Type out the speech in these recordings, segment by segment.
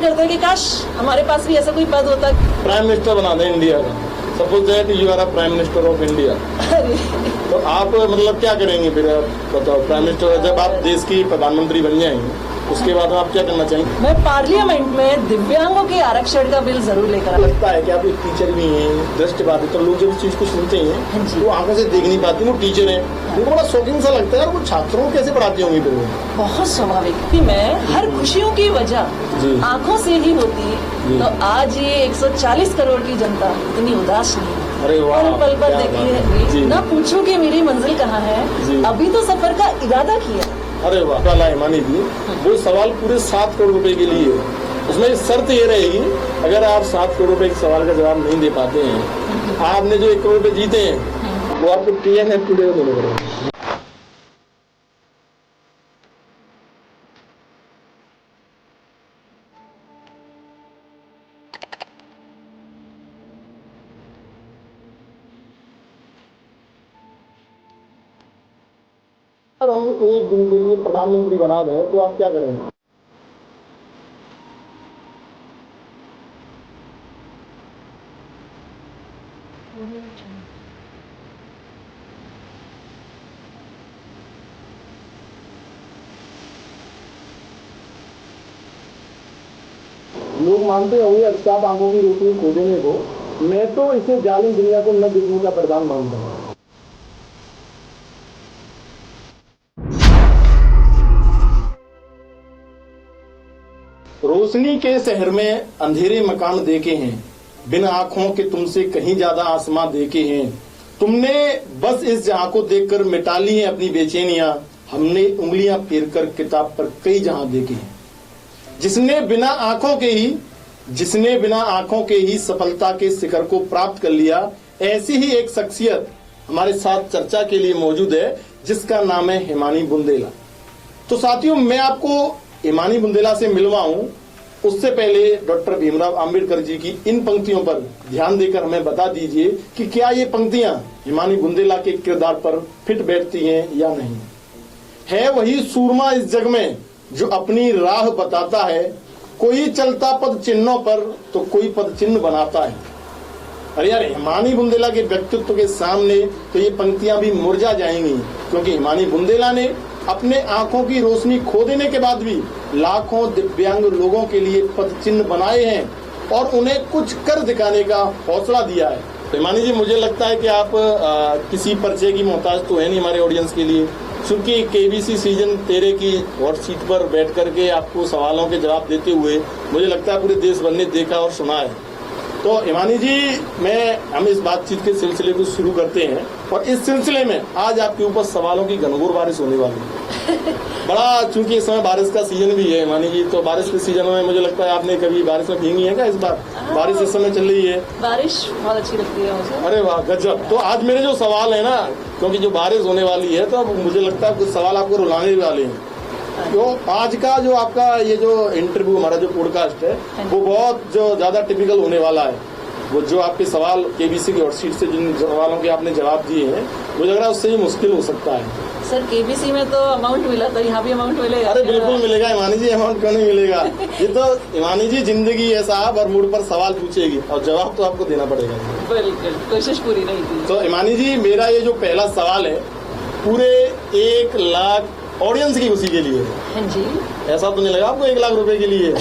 करते हैं कि काश हमारे पास भी ऐसा कोई पद होता। प्राइम मिनिस्टर बना दें इंडिया का, suppose that you are a prime minister of India, तो आप मतलब क्या करेंगे फिर? आप बताओ, प्राइम मिनिस्टर जब आप देश की प्रधानमंत्री बन जाएंगे उसके बाद आप क्या करना चाहेंगे? मैं पार्लियामेंट में दिव्यांगों के आरक्षण का बिल जरूर लेकर। लगता है कि आप एक टीचर भी हैं, दृष्टिबाधित, तो लोग जब इस चीज को सुनते हैं तो आंखों से देख नहीं पाती, वो टीचर हैं, उनको बड़ा शॉकिंग सा लगता है। वो छात्रों को कैसे पढ़ाती होंगी फिर? वो बहुत स्वाभाविक कि मैं हर खुशियों की वजह आंखों से ही होती है, तो आज ये 140 करोड़ की जनता इतनी उदास नहीं है। अरे वाह, पल पल देखिए, ना पूछो कि मेरी मंजिल कहाँ है, अभी तो सफर का इरादा किया। अरे वाह, वाला हिमानी जी, वो सवाल पूरे 7 करोड़ रुपए के लिए है। उसमें शर्त ये रहेगी, अगर आप 7 करोड़ रुपए के सवाल का जवाब नहीं दे पाते हैं, आपने जो 1 करोड़ रुपए जीते हैं वो आपको TNF टुडे को देने पड़ेगा। अगर हम एक दिन के लिए प्रधानमंत्री बना दें तो आप क्या करेंगे? लोग मानते होंगे अक्षात आंखों की रोशनी खो देने को, मैं तो इसे जालिम दुनिया को न दिखने का वरदान मानता हूँ। रोशनी के शहर में अंधेरे मकान देखे हैं, बिन आंखों के तुमसे कहीं ज्यादा आसमां देखे हैं। तुमने बस इस जहां को देखकर मिटा ली है अपनी बेचैनियां, हमने उंगलियां फेर कर किताब पर कई जहां देखे हैं। जिसने बिना आंखों के ही सफलता के शिखर को प्राप्त कर लिया, ऐसी ही एक शख्सियत हमारे साथ चर्चा के लिए मौजूद है, जिसका नाम है हिमानी बुंदेला। तो साथियों, मैं आपको हिमानी बुंदेला से मिलवाऊं उससे पहले डॉक्टर भीमराव अंबेडकर जी की इन पंक्तियों पर ध्यान देकर हमें बता दीजिए कि क्या ये पंक्तियां हिमानी बुंदेला के किरदार पर फिट बैठती हैं या नहीं। है वही सूरमा इस जग में जो अपनी राह बताता है, कोई चलता पद चिन्हों पर तो कोई पद चिन्ह बनाता है। अरे यार, हिमानी बुंदेला के व्यक्तित्व के सामने तो ये पंक्तियां भी मुरझा जाएंगी, क्योंकि हिमानी बुंदेला ने अपने आंखों की रोशनी खो देने के बाद भी लाखों दिव्यांग लोगों के लिए पद चिन्ह बनाए हैं और उन्हें कुछ कर दिखाने का हौसला दिया है। हिमानी जी, मुझे लगता है कि आप किसी परिचय की मोहताज तो है नहीं हमारे ऑडियंस के लिए, क्योंकि KBC सीजन 13 की हॉट सीट पर बैठ करके आपको सवालों के जवाब देते हुए मुझे लगता है पूरे देश भर ने देखा और सुना है। तो हिमानी जी, हम इस बातचीत के सिलसिले को शुरू करते हैं, और इस सिलसिले में आज आपके ऊपर सवालों की घनघोर बारिश होने वाली है। बड़ा, चूंकि इस समय बारिश का सीजन भी है हिमानी जी, तो बारिश के सीजन में मुझे लगता है आपने कभी बारिश में भीगी है क्या? इस बार बारिश इस समय चल रही है, बारिश बहुत अच्छी लगती है मुझे। अरे वाह, गजब। तो आज मेरे जो सवाल है ना, क्योंकि जो बारिश होने वाली है, तो अब मुझे लगता है कुछ सवाल आपको रुलाने वाले हैं। तो आज का जो आपका ये जो इंटरव्यू, हमारा जो पॉडकास्ट है, वो बहुत जो ज्यादा टिपिकल होने वाला है। वो जो आपके सवाल KBC की हॉट सीट से जिन सवालों के आपने जवाब दिए हैं, मुझे लग रहा है उससे ही मुश्किल हो सकता है। सर, KBC में तो अमाउंट मिला था, यहाँ भी अमाउंट मिलेगा? अरे बिल्कुल मिलेगा हिमानी जी, अमाउंट क्यों नहीं मिलेगा। ये तो हिमानी जी जिंदगी है साहब, और मूड पर सवाल पूछेगी और जवाब तो आपको देना पड़ेगा। बिल्कुल, कोशिश पूरी नहीं की। तो हिमानी जी, मेरा ये जो पहला सवाल है पूरे 1 लाख ऑडियंस की खुशी के लिए। हाँ जी। ऐसा तो नहीं लगा आपको 1 लाख रुपए के लिए?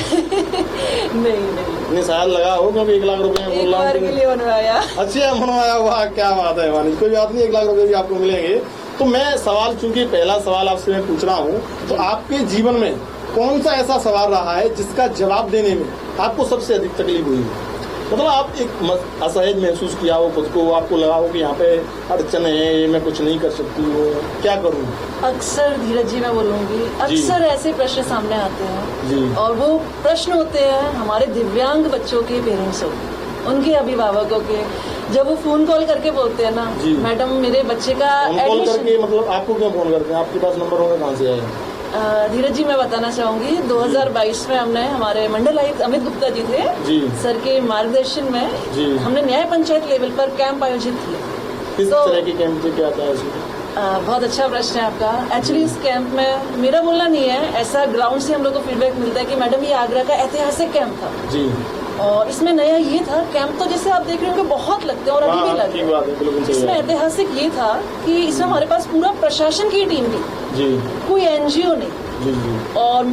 नहीं, शायद लगा हो, क्योंकि 1 लाख रुपए एक बार के लिए बनवाया। अच्छा, बनवाया हुआ, क्या बात है हिमानी। कोई बात नहीं, 1 लाख रुपए भी आपको मिलेंगे। तो मैं सवाल, चूंकि पहला सवाल आपसे मैं पूछ रहा हूँ, तो आपके जीवन में कौन सा ऐसा सवाल रहा है जिसका जवाब देने में आपको सबसे अधिक तकलीफ हुई? मतलब आप एक असहज महसूस किया हो खुद को, आपको लगा हो कि यहाँ पे अड़चन है, ये मैं कुछ नहीं कर सकती हूँ, क्या करूँ? अक्सर धीरज जी मैं बोलूँगी, अक्सर ऐसे प्रश्न सामने आते हैं जी। और वो प्रश्न होते हैं हमारे दिव्यांग बच्चों के पेरेंट्स, उनके अभिभावकों के। जब वो फोन कॉल करके बोलते हैं ना, मैडम मेरे बच्चे का कॉल करके, मतलब आपको क्यों फोन करते हैं? आपके पास नंबर होगा कहाँ से आया? धीरज जी मैं बताना चाहूंगी, 2022 में हमने, हमारे मंडल आयुक्त अमित गुप्ता जी थे सर के मार्गदर्शन में हमने न्याय पंचायत लेवल पर कैंप आयोजित किया। किस तरह के कैंप थे, क्या था इसमें? बहुत अच्छा प्रश्न है आपका। एक्चुअली इस कैंप में मेरा बोलना नहीं है, ऐसा ग्राउंड से हम लोग को फीडबैक मिलता है कि मैडम ये आगरा का ऐतिहासिक कैंप था जी। और इसमें नया ये था, कैंप तो जैसे आप देख रहे होंगे बहुत लगते हैं और अभी भी लग रहे हैं। इसमें ऐतिहासिक ये था कि इसमें हमारे पास पूरा प्रशासन की टीम थी जी, कोई एनजीओ नहीं जी जी, और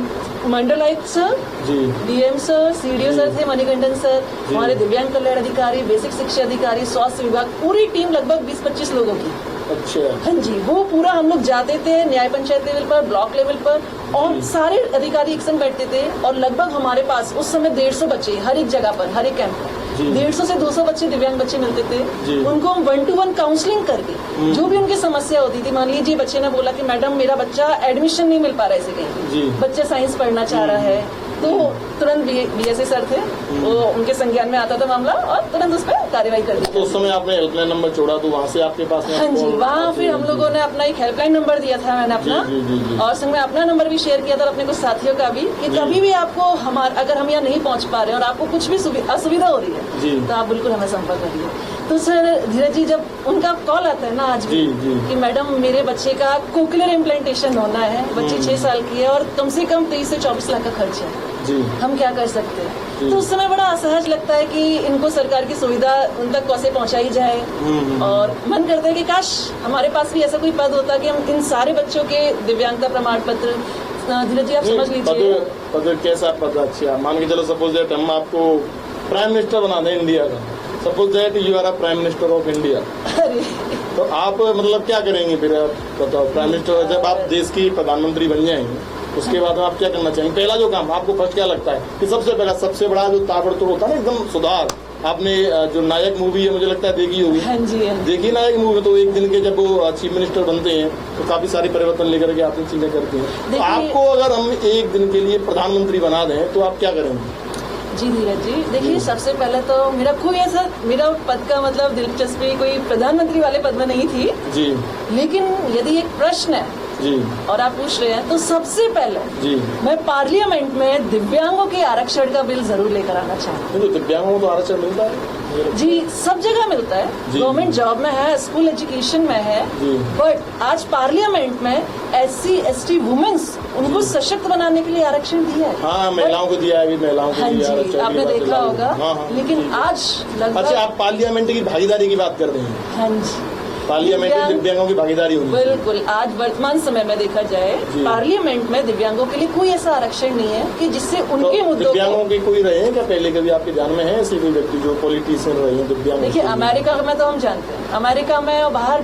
मंडल आयुक्त सर जी, डीएम सर, सीडीओ सर थे मणिकंठन सर, हमारे दिव्यांग कल्याण अधिकारी, बेसिक शिक्षा अधिकारी, स्वास्थ्य विभाग, पूरी टीम लगभग 20-25 लोगों की। अच्छा, हाँ जी, वो पूरा हम लोग जाते थे न्याय पंचायत लेवल पर, ब्लॉक लेवल पर और सारे अधिकारी एक संग बैठते थे और लगभग हमारे पास उस समय 150 बच्चे हर एक जगह पर, हर एक कैंप पर 150 से 200 बच्चे दिव्यांग बच्चे मिलते थे। उनको हम 1-to-1 काउंसलिंग करके जो भी उनकी समस्या होती थी, मान लीजिए बच्चे ने बोला कि मैडम मेरा बच्चा एडमिशन नहीं मिल पा रहा है इसे कहीं, बच्चा साइंस पढ़ना चाह रहा है, तो तुरंत बीएसए सर थे, वो उनके संज्ञान में आता था मामला और तुरंत उस पर कार्रवाई कर दी। तो उस समय आपने हेल्पलाइन नंबर छोड़ा तो वहाँ से आपके पास? हाँ जी, वहाँ फिर हम लोगों ने अपना एक हेल्पलाइन नंबर दिया था, मैंने अपना और संग में अपना नंबर भी शेयर किया था अपने कुछ साथियों का भी, कि कभी भी आपको अगर हम यहाँ नहीं पहुँच पा रहे हैं और आपको कुछ भी असुविधा हो रही है तो आप बिल्कुल हमें संपर्क करिए। तो सर धीरज जी, जब उनका कॉल आता है ना आज भी कि मैडम मेरे बच्चे का कोक्लियर इम्प्लांटेशन होना है, बच्ची 6 साल की है और कम से कम 23 से 24 लाख का खर्च है, हम क्या कर सकते हैं, तो उस समय बड़ा असहज लगता है कि इनको सरकार की सुविधा उन तक कैसे पहुंचाई जाए और मन करता है कि काश हमारे पास भी ऐसा कोई पद होता कि हम इन सारे बच्चों के दिव्यांगता प्रमाण पत्र, धीरज जी आप समझ लीजिए पद कैसा पद? अच्छा, मान के चलो सपोज दैट हम आपको प्राइम मिनिस्टर बना दें इंडिया का, suppose that you are a prime minister of India, तो आप मतलब क्या करेंगे फिर? आप बताओ, प्राइम मिनिस्टर जब आप देश की प्रधानमंत्री बन जाएंगे उसके बाद आप क्या करना चाहेंगे? पहला जो काम आपको फर्स्ट क्या लगता है कि सबसे बड़ा जो ताबड़तोड़ होता है ना एकदम सुधार? आपने जो नायक मूवी है मुझे लगता है देखी होगी। हाँ जी, देखी नायक मूवी, तो एक दिन के जब वो चीफ मिनिस्टर बनते हैं तो काफी सारे परिवर्तन लेकर के आपने चीजें करती हैं। तो आपको अगर हम एक दिन के लिए प्रधानमंत्री बना दें तो आप क्या करेंगे? जी धीरज जी, देखिए सबसे पहले तो मेरा कोई ऐसा मेरा पद का मतलब दिलचस्पी कोई प्रधानमंत्री वाले पद में नहीं थी जी, लेकिन यदि एक प्रश्न है जी और आप पूछ रहे हैं तो सबसे पहले जी मैं पार्लियामेंट में दिव्यांगों के आरक्षण का बिल जरूर लेकर आना चाहूँगा। तो दिव्यांगों को तो आरक्षण मिलता है जी, सब जगह मिलता है, गवर्नमेंट जॉब में है, स्कूल एजुकेशन में है, बट आज पार्लियामेंट में SC ST वुमेन्स उनको सशक्त बनाने के लिए आरक्षण दिया है। हाँ, महिलाओं को दिया है, महिलाओं को दिया है, आपने देखा होगा। लेकिन आज लगभग, अच्छा आप पार्लियामेंट की भागीदारी की बात कर रहे हैं? हाँ जी, पार्लियामेंट में दिव्यांगों की भागीदारी होगी। बिल्कुल, आज वर्तमान समय में देखा जाए पार्लियामेंट में दिव्यांगों के लिए कोई ऐसा आरक्षण नहीं है कि जिससे उनके मुद्दों दिव्यांगों के कोई रहे हैं क्या पहले कभी आपके ध्यान में है ऐसे कोई व्यक्ति जो पॉलिटिशियन रहे हैं दिव्यांग? देखिए अमेरिका में तो हम जानते हैं, अमेरिका में और बाहर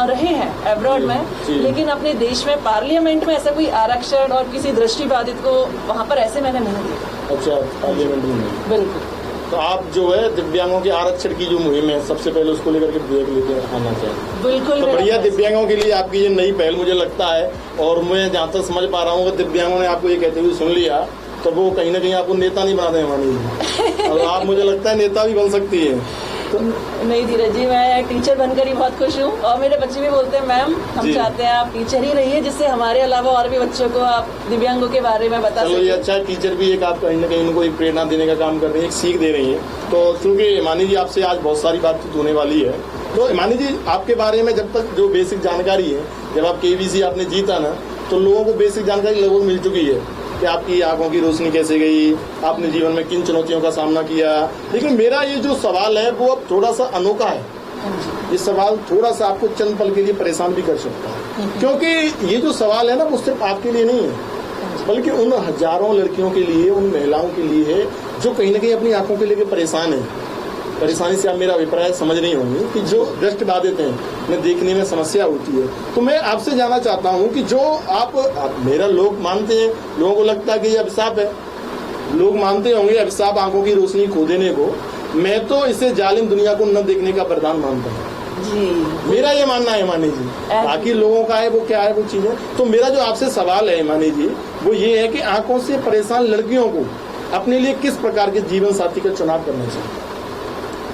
रहे हैं अब्रॉड में, लेकिन अपने देश में पार्लियामेंट में ऐसा कोई आरक्षण और किसी दृष्टिबाधित को वहाँ पर ऐसे मैंने नहीं देखा। अच्छा, पार्लियामेंट में बिल्कुल। तो आप जो है दिव्यांगों के आरक्षण की जो मुहिम है सबसे पहले उसको लेकर के ब्रेक लेके आना चाहिए। बिल्कुल, तो बढ़िया दिव्यांगों के लिए आपकी ये नई पहल मुझे लगता है, और मैं जहाँ तक समझ पा रहा हूँ कि दिव्यांगों ने आपको ये कहते हुए सुन लिया तो वो कहीं ना कहीं आपको नेता नहीं बना दें हमारी, और आप मुझे लगता है नेता भी बन सकती है। तो नहीं धीरज जी, मैं टीचर बनकर ही बहुत खुश हूँ और मेरे बच्चे भी बोलते हैं मैम हम चाहते हैं आप टीचर ही रहिए, जिससे हमारे अलावा और भी बच्चों को आप दिव्यांगों के बारे में बता सकें। ये अच्छा, टीचर भी एक आप कहीं ना कहीं उनको एक प्रेरणा देने का काम कर रही है, एक सीख दे रही है। तो क्योंकि हिमानी जी आपसे आज बहुत सारी बातचीत होने वाली है, तो हिमानी जी आपके बारे में जब तक जो बेसिक जानकारी है, जब आप KVC आपने जीता ना तो लोगों को बेसिक जानकारी लगभग मिल चुकी है कि आपकी आंखों की रोशनी कैसे गई, आपने जीवन में किन चुनौतियों का सामना किया। लेकिन मेरा ये जो सवाल है वो अब थोड़ा सा अनोखा है, ये सवाल थोड़ा सा आपको चंद पल के लिए परेशान भी कर सकता है, क्योंकि ये जो सवाल है ना वो सिर्फ आपके लिए नहीं है बल्कि उन हजारों लड़कियों के लिए, उन महिलाओं के लिए है जो कहीं ना कहीं अपनी आंखों के लेकर परेशान है। परेशानी से आप मेरा अभिप्राय समझ नहीं होंगे कि जो दृष्टिबाधित हैं, उन्हें देखने में समस्या होती है। तो मैं आपसे जानना चाहता हूं कि जो आप मेरा लोग मानते हैं, लोगों को लगता है कि ये अभिशाप है, लोग मानते होंगे अभिशाप आंखों की रोशनी खो देने को, मैं तो इसे जालिम दुनिया को न देखने का वरदान मानता हूँ जी। मेरा ये मानना है मानी जी, बाकी लोगों का है वो क्या है वो चीजें। तो मेरा जो आपसे सवाल है मानी जी वो ये है कि आंखों से परेशान लड़कियों को अपने लिए किस प्रकार के जीवन साथी का चुनाव करना चाहिए?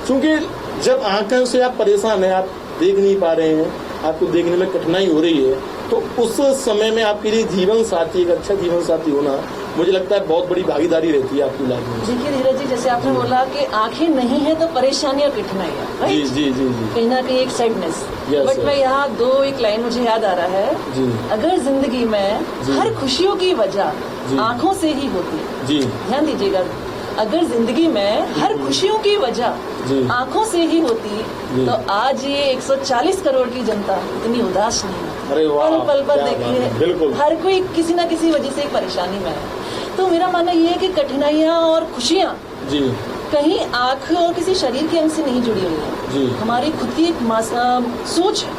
क्योंकि जब आंखों से आप परेशान हैं, आप देख नहीं पा रहे हैं, आपको देखने में कठिनाई हो रही है, तो उस समय में आपके लिए जीवन साथी, एक अच्छा जीवन साथी होना मुझे लगता है बहुत बड़ी भागीदारी रहती है आपकी लाइफ में। देखिए धीरज जी, जैसे आपने बोला कि आंखें नहीं है तो परेशानी और कठिनाइयाँ, जी राइट? जी जी जी कहीं ना कहीं एक सैडनेस। Yes, but yes. मैं यहाँ एक लाइन मुझे याद आ रहा है, जी अगर जिंदगी में जी। हर खुशियों की वजह जी। आंखों से ही होती है, जी ध्यान दीजिएगा, अगर जिंदगी में हर खुशियों की वजह जी। आंखों से ही होती जी। तो आज ये 140 करोड़ की जनता इतनी उदास नहीं होती। अरे वाह, पल पल पर क्या बात है, देखिए बिल्कुल। हर कोई किसी ना किसी वजह से एक परेशानी में है। तो मेरा मानना ये है कि कठिनाइयाँ और खुशियाँ जी कहीं आंख और किसी शरीर के अंग से नहीं जुड़ी हुई है, जी। हमारी खुद की एक सोच है।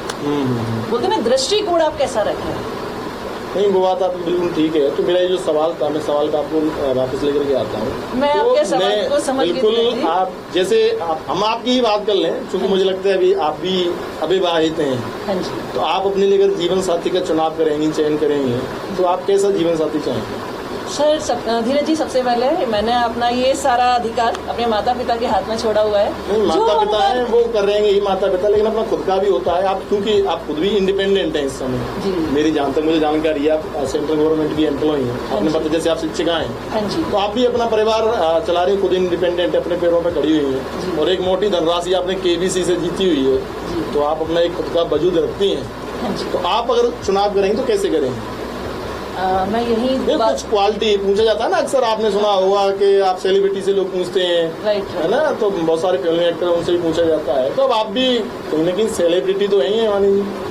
बोलते हैं ना, दृष्टिकोण आप कैसा रखें। नहीं, वो बात आपकी बिल्कुल ठीक है। तो मेरा ये जो सवाल था, मैं सवाल का आपको वापस लेकर के आता हूँ। मैं तो आपके सवाल मैं को समझ बिल्कुल गई थी। आप जैसे हम आपकी ही बात कर लें, क्योंकि मुझे लगता है अभी आप भी अविवाहित हैं, हाँ जी। तो आप अपने लिए अगर जीवन साथी का चुनाव करेंगी, चयन करेंगे, तो आप कैसा जीवन साथी चाहेंगे? सर धीरज जी, सबसे पहले मैंने अपना ये सारा अधिकार अपने माता पिता के हाथ में छोड़ा हुआ है। नहीं, माता पिता है वो कर रहे हैं, यही माता पिता, लेकिन अपना खुद का भी होता है। आप क्योंकि आप खुद भी इंडिपेंडेंट हैं इस समय। जी। मेरी जहाँ तक मुझे जानकारी है, आप सेंट्रल गवर्नमेंट की एम्प्लॉय हैं, आपने जी। पता, जैसे आप शिक्षिका हैं, हाँ जी। तो आप भी अपना परिवार चला रही, खुद इंडिपेंडेंट है, अपने पैरों पर खड़ी हुई जी। है, और एक मोटी धनराशि आपने केबीसी से जीती हुई है, जी। तो आप अपना एक खुद का वजूद रखती हैं। हाँ जी। तो आप अगर चुनाव करेंगे तो कैसे करेंगे? मैं यही ये बात, कुछ क्वालिटी पूछा जाता है ना, अक्सर आपने सुना होगा कि आप सेलिब्रिटी से लोग पूछते हैं, राइट है ना, तो बहुत सारे फिल्म एक्टर उनसे भी पूछा जाता है। तो अब आप भी कहीं ना कहीं सेलिब्रिटी तो है ही है मानी जी।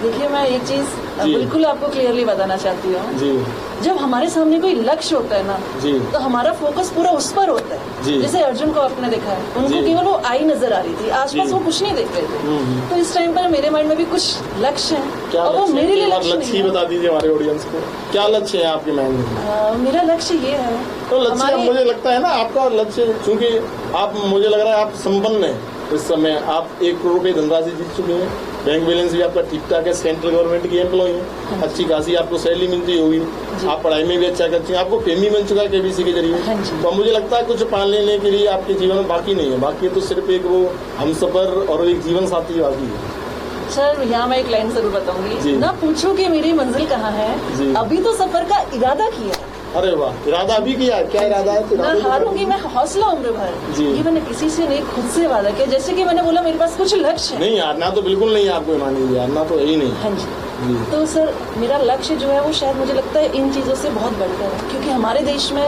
देखिए, मैं एक चीज जी। बिल्कुल आपको क्लियरली बताना चाहती हूँ। जी जब हमारे सामने कोई लक्ष्य होता है ना, जी तो हमारा फोकस पूरा उस पर होता है। जी। जैसे अर्जुन को आपने देखा है, उनको जी। केवल वो आई नजर आ रही थी, आसपास जी। वो कुछ नहीं देख रहे थे। तो इस टाइम पर मेरे माइंड में भी कुछ लक्ष्य है, क्या और वो लक्ष्य मेरे लिए है? लक्ष्य लक्ष्य नहीं ही है। बता दीजिए हमारे ऑडियंस को, क्या लक्ष्य है आपके माइंड में? मेरा लक्ष्य ये है, तो लक्ष्य अब मुझे लगता है ना आपका लक्ष्य, क्योंकि आप, मुझे लग रहा है आप संपन्न हैं इस समय, आप 1 करोड़ रुपए धनराशि जीत चुके हैं, बैंक बैलेंस भी आपका ठीक ठाक है, सेंट्रल गवर्नमेंट की एम्प्लॉय है, अच्छी खासी आपको सैलरी मिलती होगी, आप पढ़ाई में भी अच्छा करती हैं, आपको फेम भी मिल चुका है केबीसी के जरिए। हाँ जी। तो मुझे लगता है कुछ पान लेने के लिए आपके जीवन में बाकी नहीं है, बाकी तो सिर्फ एक वो हमसफर और एक जीवन साथी बाकी है। सर, यहाँ मैं एक लाइन जरूर जी। बताऊंगी, ना पूछो कि मेरी मंजिल कहाँ जी। है, अभी तो सफर का इरादा किया। अरे वाह, इरादा भी किया, क्या इरादा है? ना हारूंगी मैं, हौसला उम्र भर। जी। ये मैंने किसी से नहीं, खुद से वादा किया। जैसे कि मैंने बोला, मेरे पास कुछ लक्ष्य है। नहीं, हारना तो बिल्कुल नहीं है आपको, मानिए हारना तो है ही नहीं। हाँ जी। जी। तो सर, मेरा लक्ष्य जो है वो शायद मुझे लगता है इन चीजों से बहुत बढ़कर है, क्योंकि हमारे देश में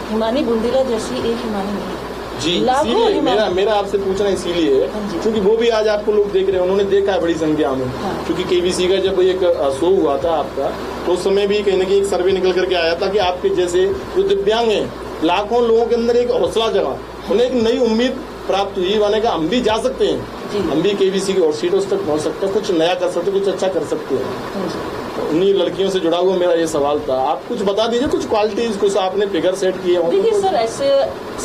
हिमानी बुंदेला जैसी एक हिमानी नहीं है। जी, लाखों इसीलिए हिमानी। मेरा आपसे पूछना इसीलिए, हाँ जी। क्योंकि वो भी आज आपको लोग देख रहे हैं, उन्होंने देखा है बड़ी संख्या में। हाँ। क्योंकि केबीसी का जब एक शो हुआ था आपका, तो उस समय भी कहीं ना कहीं एक सर्वे निकल करके आया था कि आपके जैसे जो दिव्यांग हैं, लाखों लोगों के अंदर एक हौसला जगा, उन्हें एक नई उम्मीद प्राप्त हुई, माने का हम भी जा सकते हैं, जी। हम भी केबीसी की और सीटों तक पहुंच सकते हैं, कुछ नया कर सकते हैं, कुछ अच्छा कर सकते हैं। हाँ जी। उन्हीं लड़कियों से जुड़ा हुआ मेरा ये सवाल था। आप कुछ बता दीजिए, कुछ क्वालिटीज, कुछ आपने फिगर सेट किए हों। देखिए सर, ऐसे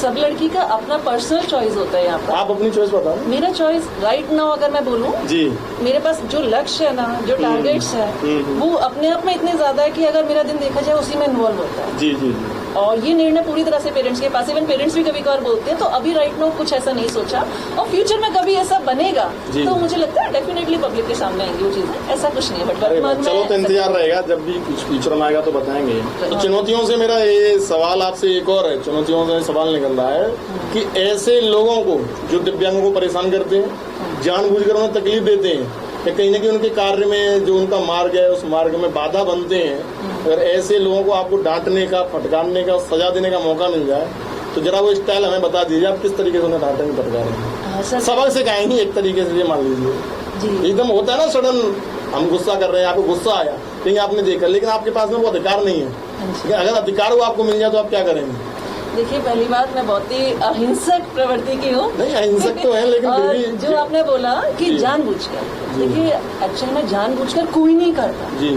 सब लड़की का अपना पर्सनल चॉइस होता है। यहाँ पर आप अपनी चॉइस बता दें। मेरा चॉइस राइट नाउ अगर मैं बोलूँ, जी मेरे पास जो लक्ष्य है ना, जो टारगेट्स है, वो अपने आप में इतने ज्यादा है कि अगर मेरा दिन देखा जाए उसी में इन्वॉल्व होता है। जी जी जी। और ये निर्णय पूरी तरह से पेरेंट्स के पास, इवन पेरेंट्स भी कभी कभार बोलते हैं, तो अभी राइट नाउ कुछ ऐसा नहीं सोचा, और फ्यूचर में कभी ऐसा बनेगा जी। तो मुझे लगता है डेफिनेटली पब्लिक के सामने आएंगी वो चीजें। ऐसा कुछ नहीं है, बट अरे वाह, वर्तमान चलो तो में इंतजार रहेगा, जब भी कुछ फ्यूचर में आएगा तो बताएंगे। तो चुनौतियों से मेरा ये सवाल आपसे एक और है, चुनौतियों से सवाल निकल रहा है कि ऐसे लोगों को जो दिव्यांगों को परेशान करते हैं, जानबूझकर उन्हें तकलीफ देते हैं, या कहीं ना कहीं उनके कार्य में जो उनका मार्ग है उस मार्ग में बाधा बनते हैं, अगर ऐसे लोगों को आपको डांटने का, फटकारने का, सजा देने का मौका मिल जाए, तो जरा वो स्टाइल हमें बता दीजिए, आप किस तरीके से उन्हें डांटेंगे, फटकारेंगे, सर सबक सिखाएंगे एक तरीके से। ये मान लीजिए जी। एकदम होता है ना सडन, हम गुस्सा कर रहे हैं, आपको गुस्सा आया, कहीं आपने देखा, लेकिन आपके पास में वो अधिकार नहीं है, लेकिन अगर अधिकार वो आपको मिल जाए तो आप क्या करेंगे? देखिए, पहली बात, मैं बहुत ही अहिंसक प्रवृत्ति की हूँ। नहीं, अहिंसक तो है, लेकिन फिर और भी जो आपने बोला कि जी। जानबूझकर, जी। देखिए एक्चुअली में जानबूझकर कोई नहीं करता। जी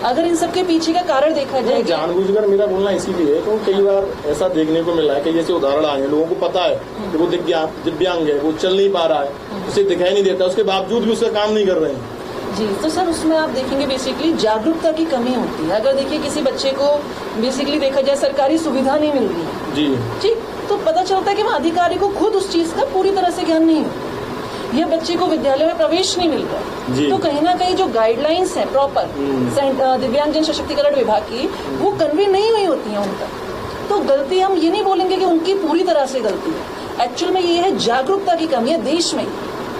अगर इन सब के पीछे का कारण देखा जाए, जानबूझकर मेरा बोलना इसीलिए है क्योंकि कई बार ऐसा देखने को मिला है कि जैसे उदाहरण आए हैं, लोगों को पता है कि वो दिव्यांग है, वो चल नहीं पा रहा है, उसे दिखाई नहीं देता, उसके बावजूद भी उसका काम नहीं कर रहे हैं। जी, तो सर उसमें आप देखेंगे बेसिकली जागरूकता की कमी होती है। अगर देखिए किसी बच्चे को बेसिकली देखा जाए सरकारी सुविधा नहीं मिल रही है, जी ठीक, तो पता चलता है कि वहाँ अधिकारी को खुद उस चीज का पूरी तरह से ज्ञान नहीं होता, या बच्चे को विद्यालय में प्रवेश नहीं मिल रहा, जी। तो कहीं ना कहीं जो गाइडलाइंस हैं प्रॉपर दिव्यांगजन सशक्तिकरण विभाग की, वो कन्वे नहीं हुई होती हैं उन तक। तो गलती हम ये नहीं बोलेंगे कि उनकी पूरी तरह से गलती है। एक्चुअल में ये है जागरूकता की कमी है देश में,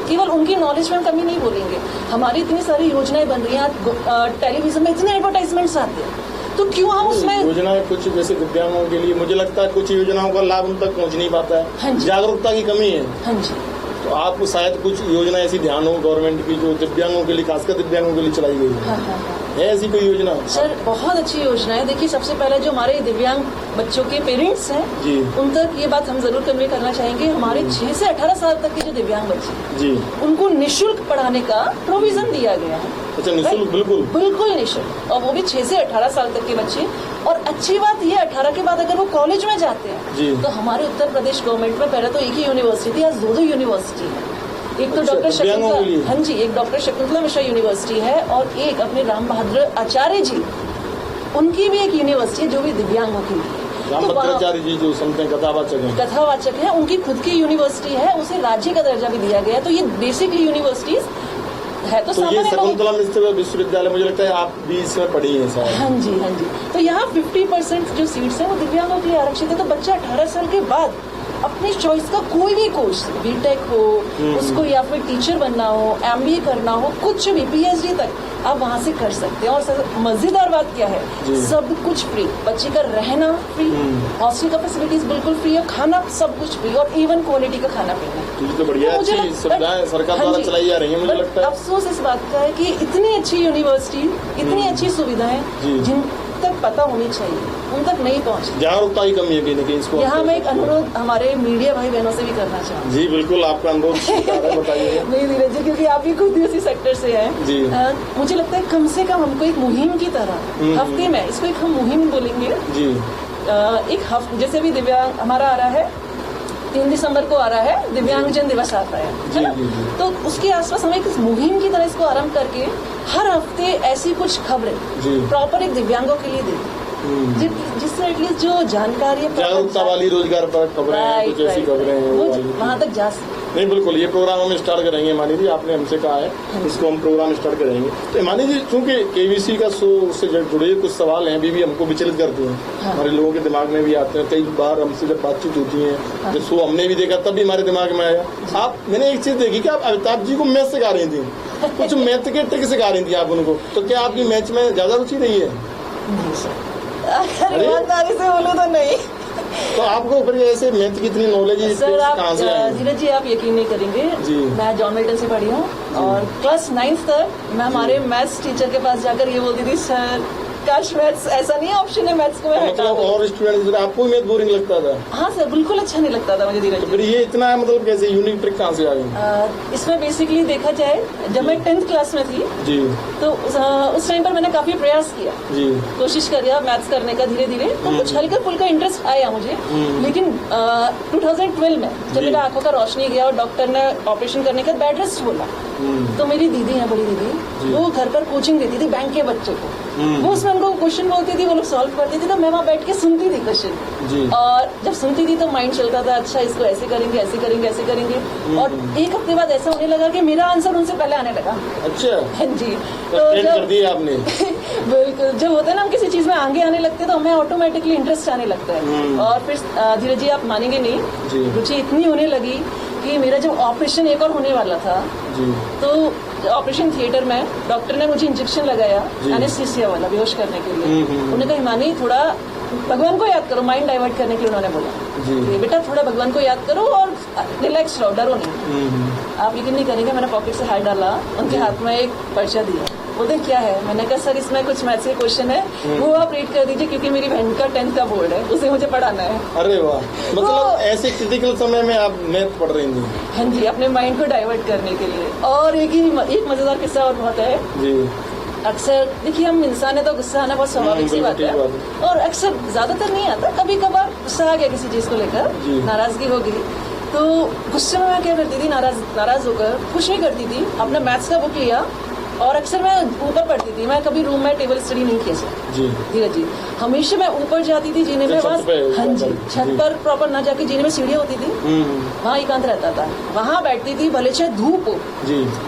केवल उनकी नॉलेज में हम कमी नहीं बोलेंगे। हमारी इतनी सारी योजनाएं बन रही हैं, टेलीविजन में इतने एडवर्टाइजमेंट्स आते हैं, तो क्यों हम उसमें योजनाएं कुछ जैसे दिव्यांगों के लिए मुझे लगता है कुछ योजनाओं का लाभ उन तक पहुंच नहीं पाता है। हाँ जी। जागरूकता की कमी है। हाँ जी। तो आपको शायद कुछ योजना ऐसी ध्यान हो गवर्नमेंट की जो दिव्यांगों के लिए, खासकर दिव्यांगों के लिए चलाई गई है। हाँ हाँ हाँ। है ऐसी कोई योजना? सर बहुत अच्छी योजना है। देखिए सबसे पहले जो हमारे दिव्यांग बच्चों के पेरेंट्स हैं जी, उन तक ये बात हम जरूर कन्वे करना चाहेंगे। हमारे 6 से 18 साल तक के जो दिव्यांग बच्चे हैं जी, उनको निःशुल्क पढ़ाने का प्रोविजन दिया गया है। अच्छा, निःशुल्क? बिल्कुल बिल्कुल निःशुल्क, और वो भी 6 से 18 साल तक के बच्चे। और अच्छी बात ये 18 के बाद अगर वो कॉलेज में जाते जी। हैं तो हमारे उत्तर प्रदेश गवर्नमेंट में पहले तो एक ही यूनिवर्सिटी, आज 2 यूनिवर्सिटी है। एक तो अच्छा, डॉक्टर दिव्यांगों के लिए? शकुंतला, हाँ जी, एक डॉक्टर शकुंतला मिश्रा यूनिवर्सिटी है, और एक अपने राम बहादुर आचार्य जी, उनकी भी एक यूनिवर्सिटी है जो भी दिव्यांगों के लिए। रामभद्राचार्य जी जो संत हैं, कथावाचक हैं, कथावाचक है, उनकी खुद की यूनिवर्सिटी है, उसे राज्य का दर्जा भी दिया गया है। तो ये बेसिकली यूनिवर्सिटीज है। तो ये सामान्य लोग, शकुंतला मिश्र विश्वविद्यालय, मुझे लगता है आप भी इसमें पढ़ी हैं शायद। हाँ जी हाँ जी, तो यहाँ 50% जो सीट्स हैं वो दिव्यांगों के लिए आरक्षित है। तो बच्चा 18 साल के बाद अपनी चॉइस का कोई भी कोर्स, बीटेक हो उसको, या फिर टीचर बनना हो, MBA करना हो, कुछ भी PhD तक आप वहाँ से कर सकते हैं। और मजेदार बात क्या है, सब कुछ फ्री, बच्चे का रहना फ्री, हॉस्टल का फैसिलिटीज बिल्कुल फ्री है, खाना सब कुछ फ्री, और इवन क्वालिटी का खाना पीना। ये तो बढ़िया, तो मुझे अच्छी सुविधाएं सरकार हाँ द्वारा जी, चलाई जा रही है। मुझे लगता है अफसोस इस बात का है कि इतनी अच्छी यूनिवर्सिटी, इतनी अच्छी सुविधाएं जिन तक पता होनी चाहिए उन तक नहीं पहुंची। जागरूकता की कमी है कहीं ना कहीं। इसको यहाँ मैं एक अनुरोध हमारे मीडिया भाई बहनों से भी करना चाहूँगी। जी बिल्कुल, आपका अनुरोध स्वीकार है, बताइए। नहीं धीरज जी, क्योंकि आप भी खुद ही उसी सेक्टर से हैं जी। मुझे लगता है कम से कम हमको एक मुहिम की तरह हफ्ते में, इसको एक हम मुहिम बोलेंगे जी, एक हफ्ते, जैसे भी दिव्यांग हमारा आ रहा है 3 दिसंबर को आ रहा है, दिव्यांगजन दिवस आता है ना, तो उसके आसपास हम एक मुहिम की तरह इसको आरंभ करके हर हफ्ते ऐसी कुछ खबरें प्रॉपर एक दिव्यांगों के लिए दें, जिससे एटलीस्ट जो जानकारी है, जागरूकता वाली, रोजगार पर खबरें हैं, कुछ ऐसी खबरें हैं वो वहाँ तक जा सकते। नहीं बिल्कुल, ये प्रोग्राम हम स्टार्ट करेंगे मानी जी, आपने हमसे कहा है इसको हम प्रोग्राम स्टार्ट करेंगे। तो मानी जी, चूंकि KBC का शो से जुड़े कुछ सवाल हैं अभी भी हमको विचलित करते हैं, हमारे लोगों के दिमाग में भी आते हैं, कई बार हमसे जब बातचीत होती है, जब शो हमने भी देखा तब भी हमारे दिमाग में आया। मैंने एक चीज देखी कि आप अमिताभ जी को मैथ सिखा रही थी, कुछ मैथ के ट्रिक सिखा रही थी आप उनको, तो क्या आपकी मैथ में ज्यादा रुचि रही है? ईमानदारी से बोलो तो नहीं। तो आपको फिर ऐसे मैथ की इतनी नॉलेज सर, आप कहाँ से आई? धीरज जी आप यकीन नहीं करेंगे, मैं जॉन मिल्टन से पढ़ी हूँ, और क्लास 9th तक मैं हमारे मैथ्स टीचर के पास जाकर ये बोलती थी, सर काश मैथ्स ऐसा नहीं ऑप्शन है, मैथ्स को मैं हटा मतलब दूं। और स्टूडेंट आपको भी मैथ बोरिंग लगता था? हाँ सर, बिल्कुल अच्छा नहीं लगता था मुझे धीरज तो जी। फिर ये इतना मतलब कैसे यूनिक ट्रिक कहाँ से आ गई? इसमें बेसिकली देखा जाए, जब मैं 10th क्लास में थी जी, तो उस टाइम पर मैंने काफी प्रयास किया, जी, कोशिश करिए मैथ्स करने का धीरे धीरे, तो कुछ हल्का फुल्का इंटरेस्ट आया मुझे। लेकिन 2012 में जब मेरा आंखों का रोशनी गया और डॉक्टर ने ऑपरेशन करने का बेड रेस्ट बोला, तो मेरी दीदी है, बड़ी दीदी, वो घर पर कोचिंग देती थी बैंक के बच्चों को, वो उसमें उनको क्वेश्चन बोलती थी, वो लोग सॉल्व करती थी, तो मैं वहाँ बैठ के सुनती थी क्वेश्चन, और जब सुनती थी तो माइंड चलता था, अच्छा इसको ऐसे करेंगे, ऐसे करेंगे, ऐसे करेंगे, और एक हफ्ते बाद ऐसा होने लगा कि मेरा आंसर उनसे पहले आने लगा। अच्छा, हाँ जी, तो कर दिया आपने। बिल्कुल, जब होता है ना हम किसी चीज में आगे आने लगते हैं तो हमें ऑटोमेटिकली इंटरेस्ट आने लगता है। और फिर धीरज जी आप मानेंगे नहीं, रुचि इतनी होने लगी कि मेरा जब ऑपरेशन एक और होने वाला था, तो ऑपरेशन थिएटर में डॉक्टर ने मुझे इंजेक्शन लगाया एनेस्थीसिया वाला, बेहोश करने के लिए। उन्होंने कहा हिमानी थोड़ा भगवान को याद करो, माइंड डाइवर्ट करने के लिए उन्होंने बोला, बेटा थोड़ा भगवान को याद करो और रिलैक्स रहो, डरो नहीं। आप यकीन नहीं करेंगे, मैंने पॉकेट से हाथ डाला, उनके हाथ में एक पर्चा दिया, बोलते क्या है? मैंने कहा सर इसमें कुछ मैथ्स के क्वेश्चन है, वो आप रीड कर दीजिए, क्योंकि मेरी बहन का 10th का बोर्ड है, उसे मुझे पढ़ाना है। अरे वाह, मतलब ऐसे क्रिटिकल समय में आप मैथ पढ़ रही थी? हाँ जी, अपने माइंड को डाइवर्ट करने के लिए। और एक मजेदार किस्सा और बहुत है जी। अक्सर देखिए, हम इंसान है तो गुस्सा आना बहुत स्वाभाविक सी बात है, और अक्सर ज्यादातर नहीं आता, कभी कभार गुस्सा आ गया किसी चीज को लेकर, नाराजगी हो गई, तो गुस्से में मैं क्या करती थी, नाराज होकर कुछ नहीं करती थी, अपना मैथ्स का बुक लिया, और अक्सर मैं ऊपर पढ़ती थी, मैं कभी रूम में टेबल स्टडी नहीं किया सर धीरज जी, हमेशा मैं ऊपर जाती थी जीने में, वहाँ हाँ जी, छत पर प्रॉपर ना जाके जीने में सीढ़ियाँ होती थी, वहाँ एकांत रहता था, वहाँ बैठती थी, भले चाहे धूप हो,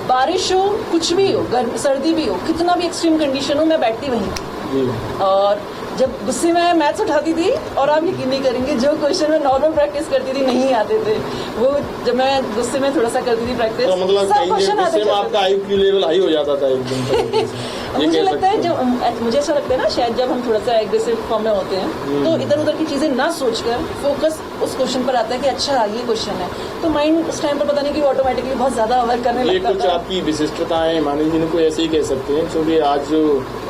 बारिश हो, कुछ भी हो, गर्मी सर्दी भी हो, कितना भी एक्सट्रीम कंडीशन हो, मैं बैठती वहीं। और जब गुस्से में मैथ्स उठाती थी और आप यकीन नहीं करेंगे, जो क्वेश्चन में नॉर्मल प्रैक्टिस करती थी नहीं आते थे, वो जब मैं गुस्से में थोड़ा सा करती थी प्रैक्टिस, तो मतलब सब क्वेश्चन आते थे। आपका आईक्यू लेवल हाई हो जाता था एकदम। मुझे लगता है जब मुझे ऐसा लगता है ना, शायद जब हम थोड़ा सा एग्रेसिव फॉर्म में होते हैं तो इधर उधर की चीजें ना सोचकर फोकस उस क्वेश्चन पर आता है कि अच्छा ये क्वेश्चन है, तो माइंड उस टाइम पर पता नहीं कि ऑटोमेटिकली बहुत ज्यादा वर्क करने ये लगता कुछ था। आपकी विशिष्टताएं मानी जिनको ऐसे ही कह सकते हैं, क्योंकि आज जो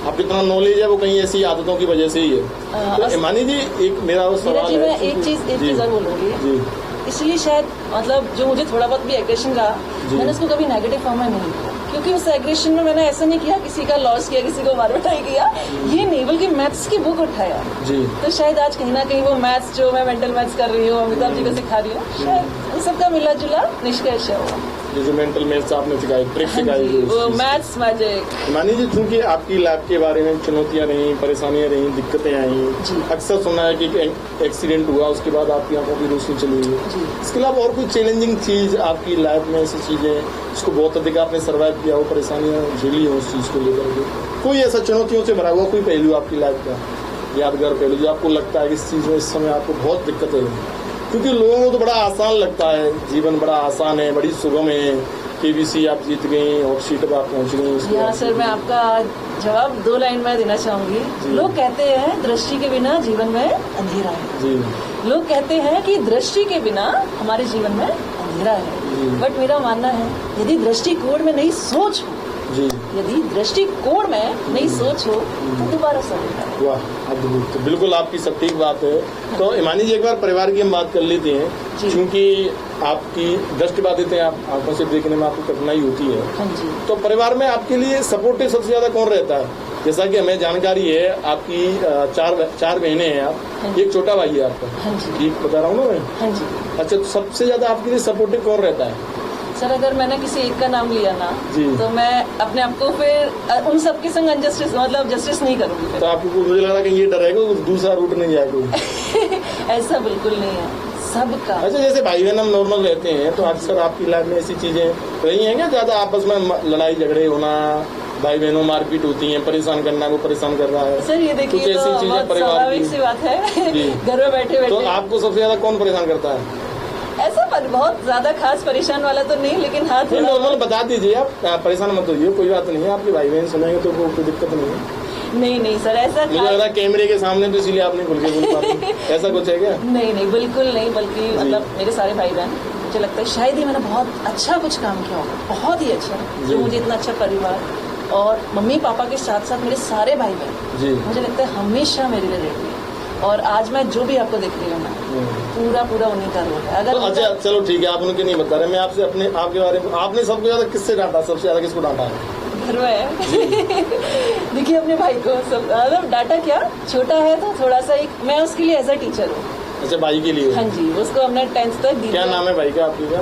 आपको इतना नॉलेज है वो कहीं ऐसी आदतों की वजह से ही है। तो हिमानी जी एक मेरा वो सवाल जी, है, मैं एक चीज और बोलूंगी, इसलिए शायद मतलब जो मुझे थोड़ा बहुत भी एग्रेशन रहा, मैंने उसको कभी नेगेटिव फॉर्म में नहीं किया, क्योंकि उस एग्रेशन में मैंने ऐसा नहीं किया किसी का लॉस किया, किसी को मार पिटाई किया, ये नहीं, बल्कि मैथ्स की बुक उठाया जी। तो शायद आज कहीं ना कहीं वो मैथ्स जो मैं मेंटल मैथ्स कर रही हूँ, अमिताभ जी को सिखा रही हूँ, शायद उन सबका मिला जुला निष्कर्ष है वो। जो मेंटल मैथ्स आपने सिखाई, ट्रिक सिखाई, वो मैथ्स मैजिक। मानी जी, चूंकि आपकी लाइफ के बारे में चुनौतियां रही, परेशानियां रही, दिक्कतें आई, अक्सर सुना है कि एक्सीडेंट हुआ, उसके बाद आपकी आंखों की रोशनी चली गई, इसके अलावा और कोई चैलेंजिंग चीज आपकी लाइफ में, ऐसी चीजें जिसको बहुत अधिक आपने सर्वाइव किया हो, परेशानियां झेली हो उस चीज को लेकर के, कोई ऐसा चुनौतियों से भरा हुआ कोई पहलू आपकी लाइफ का यादगार पहलू जो आपको लगता है कि इस चीज में इस समय आपको बहुत दिक्कत है? क्योंकि लोगों को तो बड़ा आसान लगता है, जीवन बड़ा आसान है, बड़ी सुगम है, केबीसी आप जीत गई और सीट पर आप पहुंच गई। हाँ सर, मैं आपका जवाब 2 लाइन में देना चाहूंगी। लोग कहते हैं दृष्टि के बिना जीवन में अंधेरा है जी। लोग कहते हैं कि दृष्टि के बिना हमारे जीवन में अंधेरा है, बट मेरा मानना है यदि दृष्टिकोण में नई सोच हो जी, यदि दृष्टिकोण में नई सोच हो तो दोबारा समझ। वाह, अद्भुत, बिल्कुल आपकी सटीक बात है। तो हिमानी जी, एक बार परिवार की हम बात कर लेते हैं, क्योंकि आपकी दृष्टिबाधित है, आप आंखों से देखने में आपको कठिनाई होती है। हाँ जी। तो परिवार में आपके लिए सपोर्टिव सबसे ज्यादा कौन रहता है? जैसा कि हमें जानकारी है आपकी 4 बहनें हैं, आप हाँ, एक छोटा भाई है आपका। हाँ जी। ठीक बता रहा हूँ ना मैं? हाँ जी। अच्छा, तो सबसे ज्यादा आपके लिए सपोर्टिव कौन रहता है? सर, अगर मैंने किसी एक का नाम लिया ना तो मैं अपने आप को फिर उन सबके संग अनजस्टिस मतलब जस्टिस नहीं करूँगी। तो आपको मुझे लग रहा है कि ये डर है कि दूसरा रूट नहीं जाएगा? ऐसा बिल्कुल नहीं है, सबका। अच्छा, जैसे भाई बहन हम नॉर्मल रहते हैं, तो अक्सर आपकी लाइफ में ऐसी चीजें रही हैं क्या, ज्यादा आपस में लड़ाई झगड़े होना, भाई बहनों मारपीट होती है, परेशान करना, वो परेशान कर रहा है? सर ये देखिए, तो बहुत स्वाभाविक सी बात है, घर में बैठे बैठे। तो आपको सबसे ज्यादा कौन परेशान करता है? ऐसा बहुत ज्यादा खास परेशान वाला तो नहीं, लेकिन हाँ थोड़ा नॉर्मल बता दीजिए, आप परेशान मत होइए, कोई बात नहीं है, आपके भाई बहन सुनेंगे तो कोई दिक्कत नहीं है। नहीं सर, ऐसा मुझे लग रहा है कैमरे के सामने तो इसीलिए आपने खुल के बोल पाती, ऐसा कुछ है क्या? नहीं बिल्कुल नहीं, बल्कि मतलब मेरे सारे भाई बहन, मुझे लगता है शायद ही मैंने बहुत अच्छा कुछ काम किया होगा, बहुत ही अच्छा, जो मुझे इतना अच्छा परिवार और मम्मी पापा के साथ साथ मेरे सारे भाई बहन मुझे लगता है हमेशा मेरे लिए रेडी है। और आज मैं जो भी आपको देख रही हूँ ना, पूरा उन्हीं का रोल है। अगर तो अच्छा, चलो ठीक है, आप उनके नहीं बता रहे, मैं आपसे आपके बारे में, आपने सबसे ज्यादा किससे डांटा, सबसे ज्यादा किसको डांटा है? घर में देखिए, अपने भाई को सब मतलब डांटा क्या, छोटा है तो थोड़ा सा एक, मैं उसके लिए एज अ टीचर हूँ। अच्छा, भाई के लिए? हाँ जी, उसको हमने 10th तक दी। क्या नाम है भाई का आपके?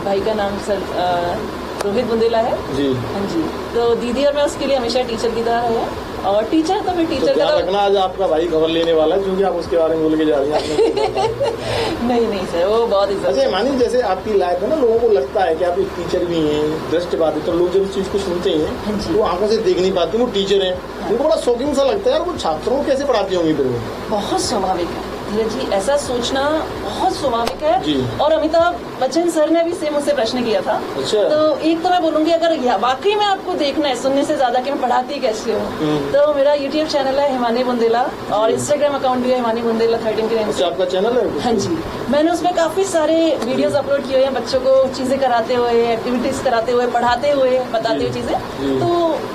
भाई का नाम सर रोहित बुंदेला है जी। हाँ जी, तो दीदी और मैं उसके लिए हमेशा टीचर की तरह है, और टीचर तो मैं टीचर का रखना। आज आपका भाई खबर लेने वाला है, क्योंकि आप उसके बारे में बोल के जा रही हैं। नहीं सर, वो बहुत ही अच्छा मानी, जैसे आपकी लाइफ है ना, लोगों को लगता है कि आप एक टीचर भी हैं, दृष्टिबाधित, तो लोग जब इस चीज को सुनते हैं वो आंखों से देख नहीं पाते, वो टीचर हैं, उनको बड़ा शौकीन सा लगता है यार, वो छात्रों को कैसे पढ़ाती होंगी फिर? वो बहुत स्वाभाविक है जी, ऐसा सोचना बहुत स्वाभाविक है। और अमिताभ बच्चन सर ने भी सेम मुझसे प्रश्न किया था। अच्छा। तो एक तो मैं बोलूंगी, अगर वाकई में आपको देखना है सुनने से ज्यादा कि मैं पढ़ाती कैसे हूँ, तो मेरा यूट्यूब चैनल है हिमानी बुंदेला, और इंस्टाग्राम अकाउंट भी है हिमानी बुंदेला 13 के नाम से। आपका चैनल है? हाँ जी, मैंने उसमें काफी सारे वीडियोस अपलोड किए हुए हैं, बच्चों को चीजें कराते हुए, एक्टिविटीज कराते हुए, पढ़ाते हुए, बताते हुए चीजें। तो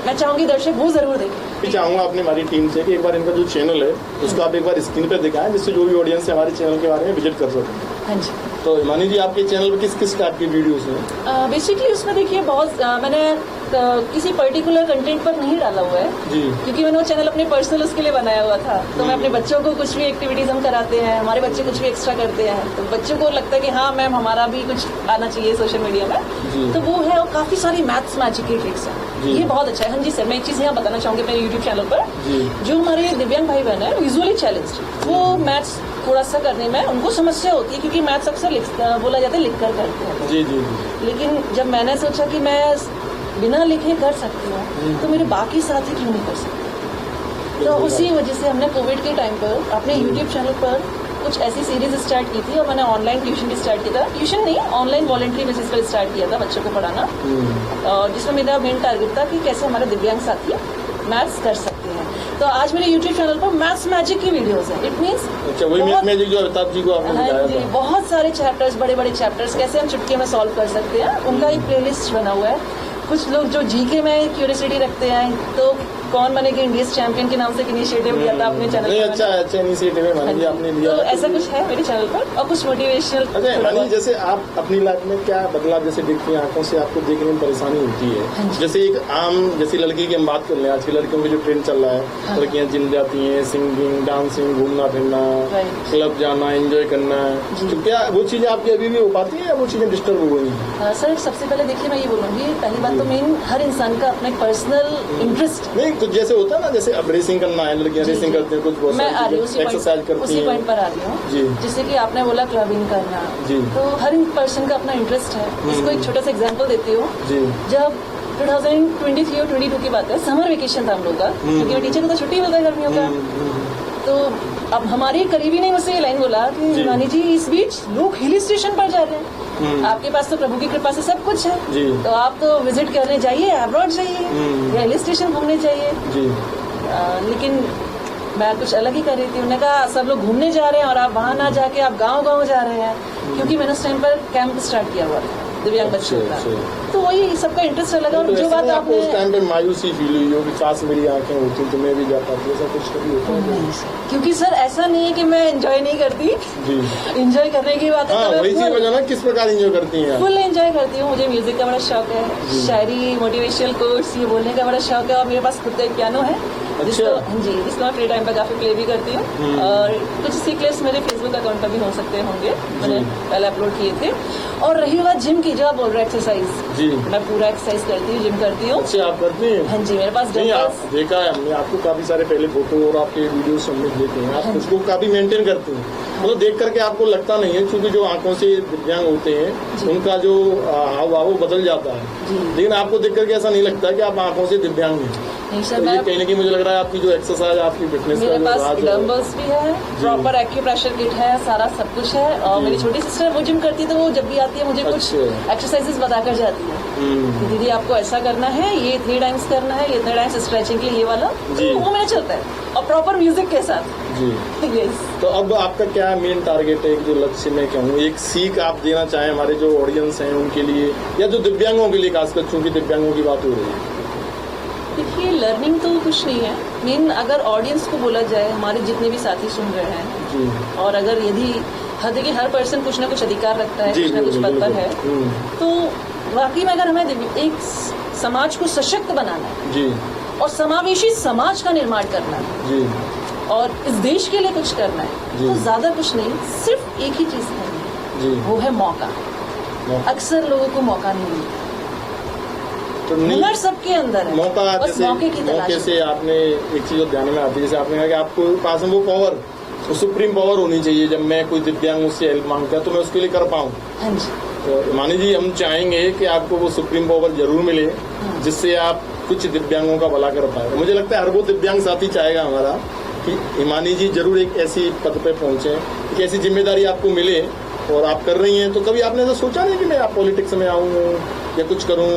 मैं चाहूंगी दर्शक वो जरूर देखें। चाहूंगा अपनी हमारी टीम से कि एक बार इनका जो चैनल है उसको आप एक बार स्क्रीन पे दिखाएं, जिससे जो भी ऑडियंस है हमारे चैनल के बारे में विजिट कर सके। हाँ जी। तो हिमानी जी, आपके चैनल पे किस टाइप की वीडियोस हैं? बेसिकली उसमें देखिए बहुत मैंने किसी पर्टिकुलर कंटेंट पर नहीं डाला हुआ है जी, क्योंकि मैंने वो चैनल अपने पर्सनल उसके लिए बनाया हुआ था। तो मैं अपने बच्चों को कुछ भी एक्टिविटीज हम कराते हैं, हमारे बच्चे कुछ भी एक्स्ट्रा करते हैं, तो बच्चों को लगता है कि हाँ मैम हमारा भी कुछ आना चाहिए सोशल मीडिया में, तो वो है। और काफी सारी मैथ्स मैजिक की ट्रिक्स है, ये बहुत अच्छा है। हाँ जी सर, मैं एक चीज यहाँ बताना चाहूंगी अपने यूट्यूब चैनल पर, जो हमारे दिव्यांग भाई बहन है विजुअली चैलेंज्ड, वो मैथ्स थोड़ा सा करने में उनको समस्या होती है, क्योंकि मैथ्स अक्सर बोला जाता है लिख कर करते हैं जी। लेकिन जब मैंने सोचा कि मैं बिना लिखे कर सकती हूँ, तो मेरे बाकी साथी क्यों नहीं कर सकते, तो उसी वजह से हमने कोविड के टाइम पर अपने यूट्यूब चैनल पर कुछ ऐसी सीरीज स्टार्ट की थी और मैंने ऑनलाइन ट्यूशन भी स्टार्ट किया था। ट्यूशन नहीं, ऑनलाइन वॉलंटरी बेसिस पर स्टार्ट किया था बच्चों को पढ़ाना, और जिसमें मेरा मेन टारगेट था कि कैसे हमारे दिव्यांग साथी मैथ्स कर सकते हैं। तो आज मेरे यूट्यूब चैनल पर मैथ्स मैजिक की वीडियोस हैं। इट मीन्स अच्छा, वही मैथ मैजिक जो अमिताभ जी को आपने बताया था। बहुत सारे चैप्टर्स, बड़े बड़े चैप्टर्स कैसे हम चुटकी में सॉल्व कर सकते हैं, उनका एक प्लेलिस्ट बना हुआ है। कुछ लोग जो जीके में क्यूरियोसिटी रखते हैं, तो कौन बनेगा इंडिया चैंपियन के नाम से एक इनिशिएटिव लिया था अपने चैनल पर। अच्छा इनिशिएटिव है आपने लिया। तो ऐसा कुछ है मेरे चैनल पर, और कुछ मोटिवेशनल। अच्छा मानी, जैसे आप अपनी लाइफ में क्या बदलाव जैसे देखती हैं, आंखों से आपको देखने में परेशानी होती है, जैसे एक आम जैसी लड़की की हम बात कर लें, आज की लड़कियों में जो ट्रेंड चल रहा है, लड़कियां जिम जाती हैं, सिंगिंग, डांसिंग, घूमना फिरना, क्लब जाना, एंजॉय करना, तो क्या वो चीजें आपकी अभी भी हो पाती है या वो चीजें डिस्टर्ब हो गई? सर सबसे पहले देखिए मैं ये बोलूंगी, पहली बात तो मेन हर इंसान का अपना पर्सनल इंटरेस्ट नहीं, कुछ जैसे होता है ना, जैसे अब रेसिंग करना है, लड़कियां रेसिंग करती हैं, कुछ बहुत मैं आ रही हूँ एक्सरसाइज करती उसी हैं। पॉइंट पर आ रही हूँ, जैसे कि आपने बोला क्लबिंग करना, तो हर पर्सन का अपना इंटरेस्ट है। इसको एक छोटा सा एग्जांपल देती हूँ। जब 2023 और 22 की बात है, समर वेकेशन था हम लोग का, क्योंकि मैं टीचर को तो छुट्टी होता है गर्मियों का। तो अब हमारे करीबी ने मुझसे ये लाइन बोला कि रानी जी इस बीच लोग हिल स्टेशन पर जा रहे हैं, आपके पास तो प्रभु की कृपा से सब कुछ है, तो आप तो विजिट करने जाइए, अब्रॉड जाइए या हिल स्टेशन घूमने जाइए। लेकिन मैं कुछ अलग ही कर रही थी। उन्होंने कहा सब लोग घूमने जा रहे हैं और आप वहाँ ना जाके आप गांव जा रहे हैं, क्योंकि मैंने उस टाइम पर कैंप स्टार्ट किया हुआ था दिव्यांग बच्चों का। तो वही सबका इंटरेस्ट अलग है। और जो बात आपने उस टाइम पे मायूसी फील हुई हो कि काश मेरी आंखें होती तो मैं भी जा पाती, ऐसा कुछ कभी होता है? क्योंकि सर ऐसा नहीं है कि मैं एंजॉय नहीं करती जी, एंजॉय करने की बात है। वही चीज बजाना किस प्रकार एंजॉय करती हैं? फुल एंजॉय करती हूँ। मुझे म्यूजिक का बड़ा शौक है, शायरी, मोटिवेशनल कोर्स, ये बोलने का बड़ा शौक है, और मेरे पास खुद का एक पियानो है जिसको मैं फ्री टाइम पे काफी प्ले भी करती हूँ। और कुछ सी क्लिप्स मेरे फेसबुक अकाउंट पर भी हो सकते होंगे, मैंने पहले अपलोड किए थे। और रही बात जिम की, जो आप बोल रहे हैं एक्सरसाइज, मैं पूरा एक्सरसाइज करती हूँ, जिम करती हूँ। अच्छा, आप करती हैं? हाँ जी, मेरे पास देखा है हमने आपको, काफी सारे पहले फोटो और आपके वीडियो हमने देखे हैं, आप उसको काफी मेंटेन करती हैं। मतलब देख करके आपको लगता नहीं है, क्योंकि जो आंखों से दिव्यांग होते हैं उनका जो हाव भाव बदल जाता है, लेकिन आपको देख करके ऐसा नहीं लगता कि आप आंखों से दिव्यांग हैं। सर, तो कहीं ना कहीं मुझे लग रहा है आपकी जो एक्सरसाइज, आपकी फिटनेस मेरे पास डंबल्स भी है, प्रॉपर एक्यूप्रेशर किट है, सारा सब कुछ है। और मेरी छोटी सिस्टर वो जिम करती है, तो वो जब भी आती है मुझे कुछ एक्सरसाइजेस बताकर जाती है कि दीदी आपको ऐसा करना है, ये 3 टाइम्स करना है, ये 3 टाइम्स स्ट्रेचिंग के लिए ये वाला, तो वो मेरा चलता है, और प्रॉपर म्यूजिक के साथ जी। यस। तो अब आपका क्या मेन टारगेट है, जो लक्ष्य मैं कहूँ, एक सीख आप देना चाहें हमारे जो ऑडियंस हैं उनके लिए, या जो दिव्यांगों के लिए, खासकर चूंकि दिव्यांगों की बात हो रही है? देखिए, लर्निंग तो कुछ नहीं है, मेन अगर ऑडियंस को बोला जाए, हमारे जितने भी साथी सुन रहे हैं जी, और अगर यदि देखिए हर पर्सन कुछ ना कुछ अधिकार रखता है, कुछ ना कुछ पद पर है, तो वाकई में अगर हमें एक समाज को सशक्त बनाना है जी, और समावेशी समाज का निर्माण करना है जी, और इस देश के लिए कुछ करना है, तो ज्यादा कुछ नहीं, सिर्फ एक ही चीज करनी है, वो है मौका। अक्सर लोगों को मौका नहीं मिलता, तो हुनर सबके अंदर है, मौका जैसे मौके से आपने एक चीज ध्यान में आती है, जैसे आपने कहा कि आपको पास में वो पावर, वो सुप्रीम पावर होनी चाहिए, जब मैं कोई दिव्यांग मुझसे हेल्प मांगता है तो मैं उसके लिए कर पाऊँ। हाँ जी। तो मानी जी, हम चाहेंगे कि आपको वो सुप्रीम पावर जरूर मिले, जिससे आप कुछ दिव्यांगों का भला कर पाए। मुझे लगता है हर वो दिव्यांग साथी चाहेगा हमारा कि हिमानी जी जरूर एक ऐसी पद पे पहुंचे, एक ऐसी जिम्मेदारी आपको मिले, और आप कर रही हैं। तो कभी आपने ऐसा सोचा नहीं कि मैं आप पॉलिटिक्स में आऊँ या कुछ करूँ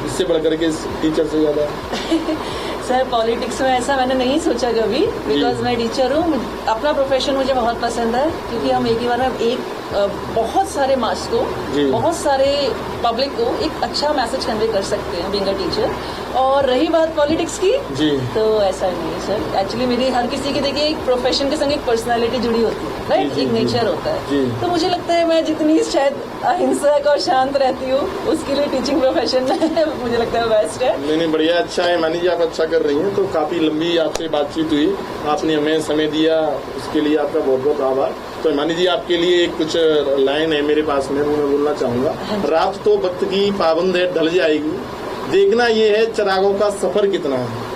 इससे बढ़कर के टीचर से ज्यादा? सर, पॉलिटिक्स में ऐसा मैंने नहीं सोचा कभी, बिकॉज मैं टीचर हूँ। अपना प्रोफेशन मुझे बहुत पसंद है, क्योंकि हम एक ही बार में बहुत सारे मास को, बहुत सारे पब्लिक को एक अच्छा मैसेज कन्वे कर सकते हैं बीइंग अ टीचर। और रही बात पॉलिटिक्स की जी, तो ऐसा नहीं है सर। एक्चुअली मेरी हर किसी की देखिए एक प्रोफेशन के संग एक पर्सनालिटी जुड़ी होती है, राइट, एक नेचर होता है। तो मुझे लगता है मैं जितनी शायद अहिंसक और शांत रहती हूँ, उसके लिए टीचिंग प्रोफेशन मुझे लगता है बेस्ट है। नहीं, बढ़िया, अच्छा है मानी जी, आप अच्छा कर रही हैं। तो काफी लंबी आपसे बातचीत हुई, आपने हमें समय दिया, उसके लिए आपका बहुत बहुत आभार। तो मानी जी, आपके लिए कुछ लाइन है मेरे पास में, वो मैं बोलना चाहूंगा। रात तो वक्त की पाबंद है, ढल जाएगी, देखना ये है चिरागों का सफर कितना है।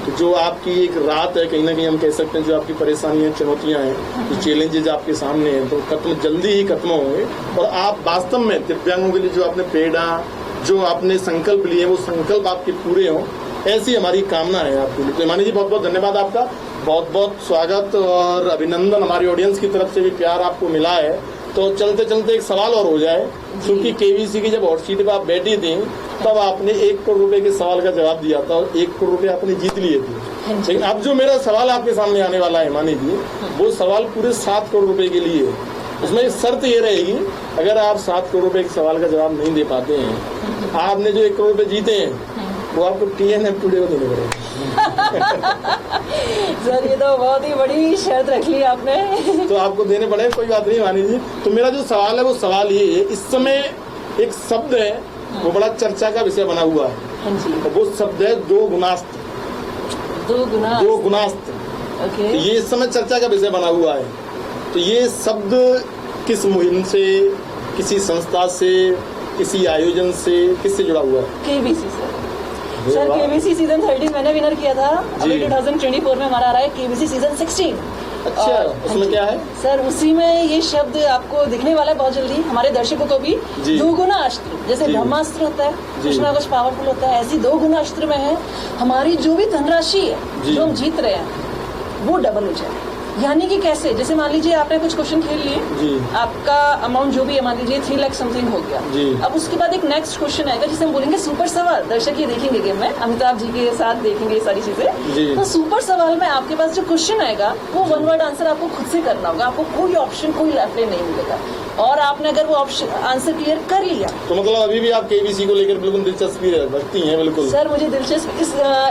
तो जो आपकी एक रात है, कहीं ना कहीं हम कह सकते हैं, जो आपकी परेशानियां, चुनौतियां हैं, जो चैलेंजेज आपके सामने हैं, तो जल्दी ही खत्म होंगे। और आप वास्तव में दिव्यांगों के लिए जो आपने प्रेरणा, जो आपने संकल्प लिए, वो संकल्प आपके पूरे हों, ऐसी हमारी कामना है आपके लिए। तो हिमानी जी बहुत बहुत धन्यवाद आपका, बहुत बहुत स्वागत और अभिनंदन। हमारी ऑडियंस की तरफ से भी प्यार आपको मिला है। तो चलते चलते एक सवाल और हो जाए, क्योंकि केवीसी की जब हॉट सीट पर आप बैठी थी तब आपने 1 करोड़ रुपए के सवाल का जवाब दिया था और 1 करोड़ रुपए आपने जीत लिए थे। लेकिन अब जो मेरा सवाल आपके सामने आने वाला है हिमानी जी, वो सवाल पूरे 7 करोड़ रुपए के लिए है। उसमें शर्त ये रहेगी, अगर आप 7 करोड़ रुपए के सवाल का जवाब नहीं दे पाते हैं, आपने जो 1 करोड़ रुपए जीते हैं वो आपको TNF टुडे को देने पड़ेगा। सर ये तो बहुत ही बड़ी शर्त रख ली आपने। तो आपको देने पड़ेगा, कोई बात नहीं हिमानी जी। तो मेरा जो सवाल है वो सवाल ये है, इस समय एक शब्द है वो बड़ा चर्चा का विषय बना हुआ है। हाँ जी। तो वो शब्द है दो गुणास्त्र। दो गुणास्त्र ओके। ये इस समय चर्चा का विषय बना हुआ है। तो ये शब्द किस मुहिम से, किसी संस्था से, किसी आयोजन से, किससे जुड़ा हुआ है? केबीसी सर केबीसी सीजन 13 मैंने विनर किया था। अभी 2024 में हमारा आ रहा है केबीसी सीजन 16। अच्छा, उसमें क्या है सर? उसी में ये शब्द आपको दिखने वाला है बहुत जल्दी, हमारे दर्शकों को भी। दोगुना अस्त्र, जैसे ब्रह्मास्त्र होता है कुछ ना कुछ पावरफुल होता है, ऐसी 2 गुना अस्त्र में है हमारी जो भी धनराशि है जो हम जीत रहे हैं वो डबल हो जाए। यानी कि कैसे? जैसे मान लीजिए आपने कुछ क्वेश्चन खेल लिए, आपका अमाउंट जो भी है मान लीजिए 3 लाख समथिंग हो गया। अब उसके बाद एक नेक्स्ट क्वेश्चन आएगा जिसे हम बोलेंगे सुपर सवाल। दर्शक ये देखेंगे गेम में, अमिताभ जी के साथ देखेंगे ये सारी चीजें। तो सुपर सवाल में आपके पास जो क्वेश्चन आएगा वो 1 वर्ड आंसर आपको खुद से करना होगा। आपको कोई ऑप्शन, कोई लेफ्ट नहीं मिलेगा। और आपने अगर वो ऑप्शन आंसर क्लियर कर लिया तो मतलब अभी भी आप केबीसी को लेकर बिल्कुल दिलचस्पी रखती हैं? बिल्कुल सर, मुझे दिलचस्प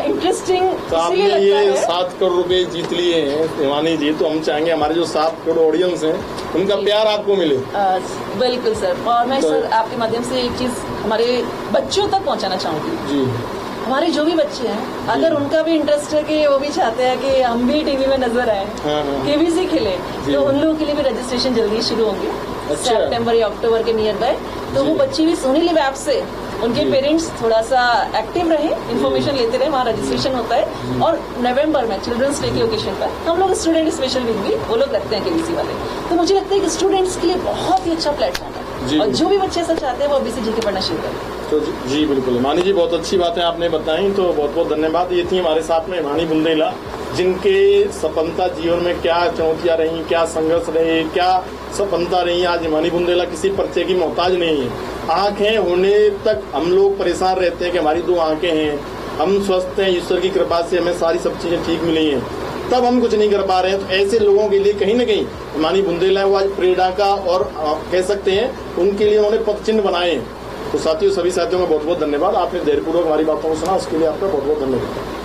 इंटरेस्टिंग तो आपने ये 7 करोड़ रुपए जीत लिए हैं हिमानी जी, तो हम चाहेंगे हमारे जो 7 करोड़ ऑडियंस हैं उनका प्यार आपको मिले। बिल्कुल सर। और मैं सर आपके माध्यम से एक चीज हमारे बच्चों तक पहुंचाना चाहूंगी जी। हमारे जो भी बच्चे हैं, अगर उनका भी इंटरेस्ट है कि वो भी चाहते हैं कि हम भी टीवी में नजर आए, केबीसी खेले, तो उन लोगों के लिए भी रजिस्ट्रेशन जल्दी शुरू होंगे। अच्छा। सितंबर या अक्टूबर के नियर बाय। तो वो बच्चे भी सोनी लिव ऐप से उनके पेरेंट्स थोड़ा सा एक्टिव रहे, इन्फॉर्मेशन लेते रहे, वहाँ रजिस्ट्रेशन होता है। और नवंबर में चिल्ड्रंस डे के ओकेजन पर हम लोग स्टूडेंट स्पेशल वीक भी वो लोग रखते हैं केबीसी वाले। तो मुझे लगता है कि स्टूडेंट्स के लिए बहुत ही अच्छा प्लेटफॉर्म है और जो भी बच्चे ऐसा चाहते हैं वो अभी से जी के पढ़ना शुरू करें। तो जी बिल्कुल मानी जी, बहुत अच्छी बातें आपने बताई, तो बहुत बहुत धन्यवाद। ये थी हमारे साथ में हिमानी बुंदेला, जिनके सफलता जीवन में क्या चुनौतियां रही, क्या संघर्ष रहे, क्या सफलता रही। आज हिमानी बुंदेला किसी परिचय की मोहताज नहीं है। आंखें होने तक हम लोग परेशान रहते हैं कि हमारी 2 आंखें हैं, हम स्वस्थ हैं, ईश्वर की कृपा से हमें सारी सब चीजें ठीक मिली हैं, तब हम कुछ नहीं कर पा रहे हैं। तो ऐसे लोगों के लिए कहीं ना कहीं हिमानी बुंदेला वो आज प्रेरणा का और कह सकते हैं उनके लिए उन्होंने पद चिन्ह बनाए हैं। तो साथियों, सभी साथियों का बहुत बहुत धन्यवाद। आपने धैर्यपूर्वक हमारी बातों को सुना, उसके लिए आपका बहुत बहुत धन्यवाद।